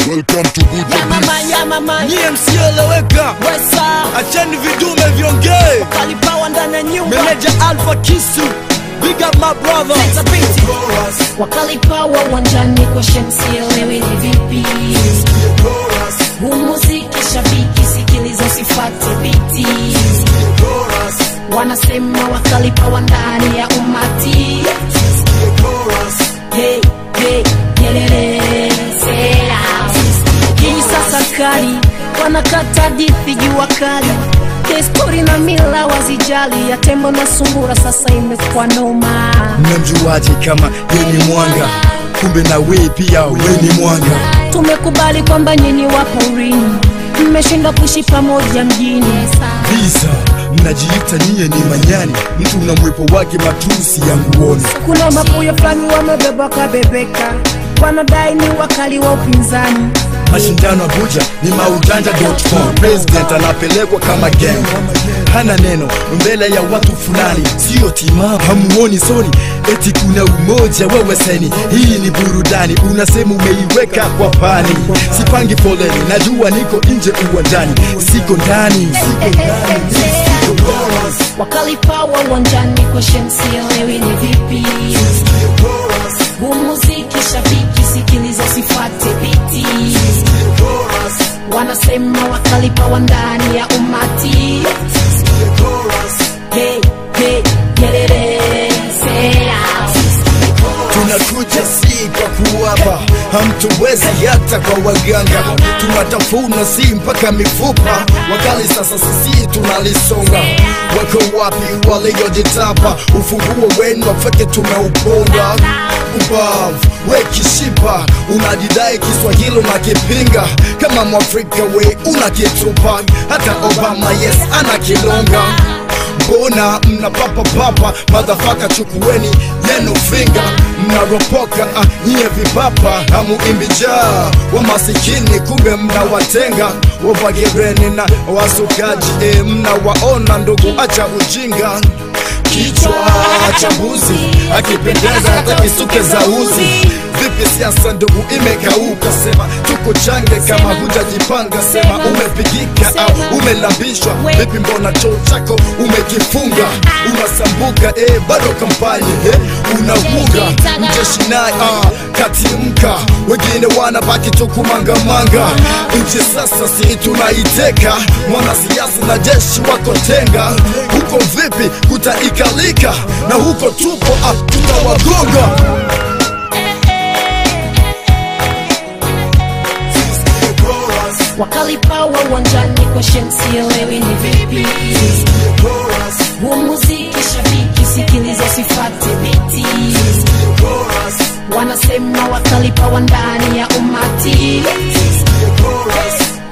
Welcome to Good Ya mama Nyie msieleweka Wesa acheni vidume viongee Kalipawa ndani ya nyumba Meneja Alpha Kisu Big up my brother Wakalipawa uwanjani kwa shensi elewi ni vipi Huu muziki shabiki sikiliza usifate biti Wanasema wakalipawa ndani ya umati Hey, hey, yelele, say Kini sasa kali, wanakata dithi jua kali Desturi na mila wazijali ya tembo na sungura sasa imekuwa noma Mnamjuaje kama yeye ni mwanga Kumbe na wewe pia wewe ni mwanga Tumekubali kwamba nyinyi wapo urini Mmeshinda kuishi pamoja mjini Bisa, mnajiita nyie ni manyani Mtu na mwepo wake matusi ya nguoni Kuna mapuyo flani wamebeba kabebeka Wanadai ni wakali wa upinzani Mashindano Abuja ni maujanja.com President anapelekwa kama gang Hana neno mbele ya watu fulani Sio timamu hamuoni soni Eti kuna umoja wewe seni Hii ni burudani unasema umeiweka kwa pani Sipangi foleni najua niko nje uwanjani Siko ndani Wakalipawa uwanjani kwa shensi elewi ni vipi Huu muziki shabiki sikiliza usifate biti Wanasema wakalipawa ndani ya umati Hey, hey, yelele, say Tunakuja si kwa kuwapa Hamtuwezi hata kwa waganga Tunatafuna si mpaka mifupa Wakali sasa sisi tunalisonga Wako wapi waliojitapa Ufunguo wenu wafake tumeuponga Ubavu, we kishipa Unajidai Kiswahili unakipinga Kama Mwafrika we unakitupa Hata Obama yes anakilonga Mbona mnapapa Madafaka chukueni yenu finga Mnaropoka nyie vipapa Hamu imbijaa wa masikini kumbe mnawatenga Wavagereni na wasukaji mnawaona ndugu acha ujinga Kichwa cha mbuzi akipendeza hata kisuke za uzi Vipi siasa ndugu imekauka Sema tuko change kama hujajipanga Sema umepigika au umelambishwa Vipi mbona choo chako umekifunga Unasambuka bado kampani Unavuga mjeshi naye katimka Wengine wanabaki tu kumangamanga Nchi sasa si tunaiteka Mwana siasa na jeshi wako tenga Huko vipi kutaikalika Na huko tupo tutawagonga Wakalipawa uwanjani kwa shensi elewi ni vipi Huu muziki shabiki sikiliza usifate biti Wanasema wakalipawa ndani ya umati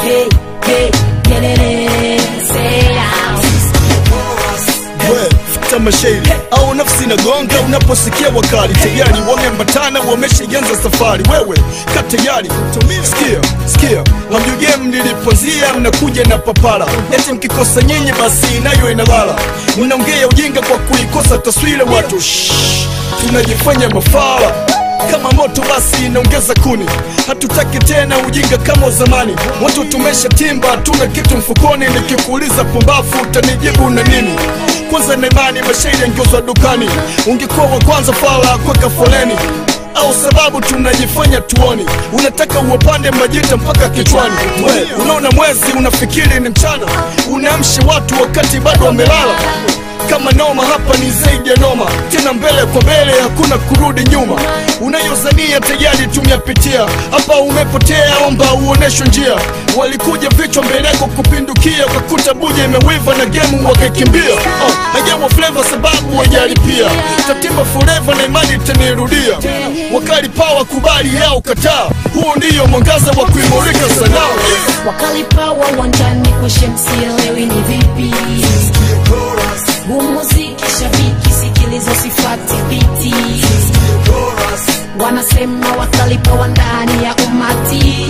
Hey, hey, yelele, say Futa mashairi au nafsi inagonga unaposikia wakali tayari wameambatana wameshaanza safari wewe ka tayari sikia hamjui mlilipoanzia mnakuja na papara eti mkikosa nyinyi basi nayo inalala mnaongea ujinga kwa kuikosa taswira watu tunajifanya mafala kama moto basi inaongeza kuni hatutaki tena ujinga kama zamani watu tumesha timba tuna kitu mfukoni nikikuuliza pumbafu utanijibu na nini kwanza na imani mashairi yangeuzwa dukani ungekuwa wa kwanza fala kweka foleni au sababu tunajifanya tuoni unataka uwapande majita mpaka kichwani unaona mwezi unafikiri ni mchana unaamshi watu wakati bado wamelala kama noma hapa ni zaidi ya noma tena mbele kwa mbele hakuna kurudi nyuma unayozania tayari tumeyapitia hapa umepotea omba uoneshwe njia walikuja vichwa mbele yako kupindukia ukakuta buja imewiva na gemu wakakimbia hajawa flavor sababu wajalipia tatimba forever na imani itanirudia wakalipawa kubali yao kataa huo ndiyo mwangaza wa kuimurika sanaa Wakalipawa uwanjani kwa shensi elewi ni vipi Huu muziki shabiki sikiliza usifate biti Wanasema wakalipawa ndani ya umati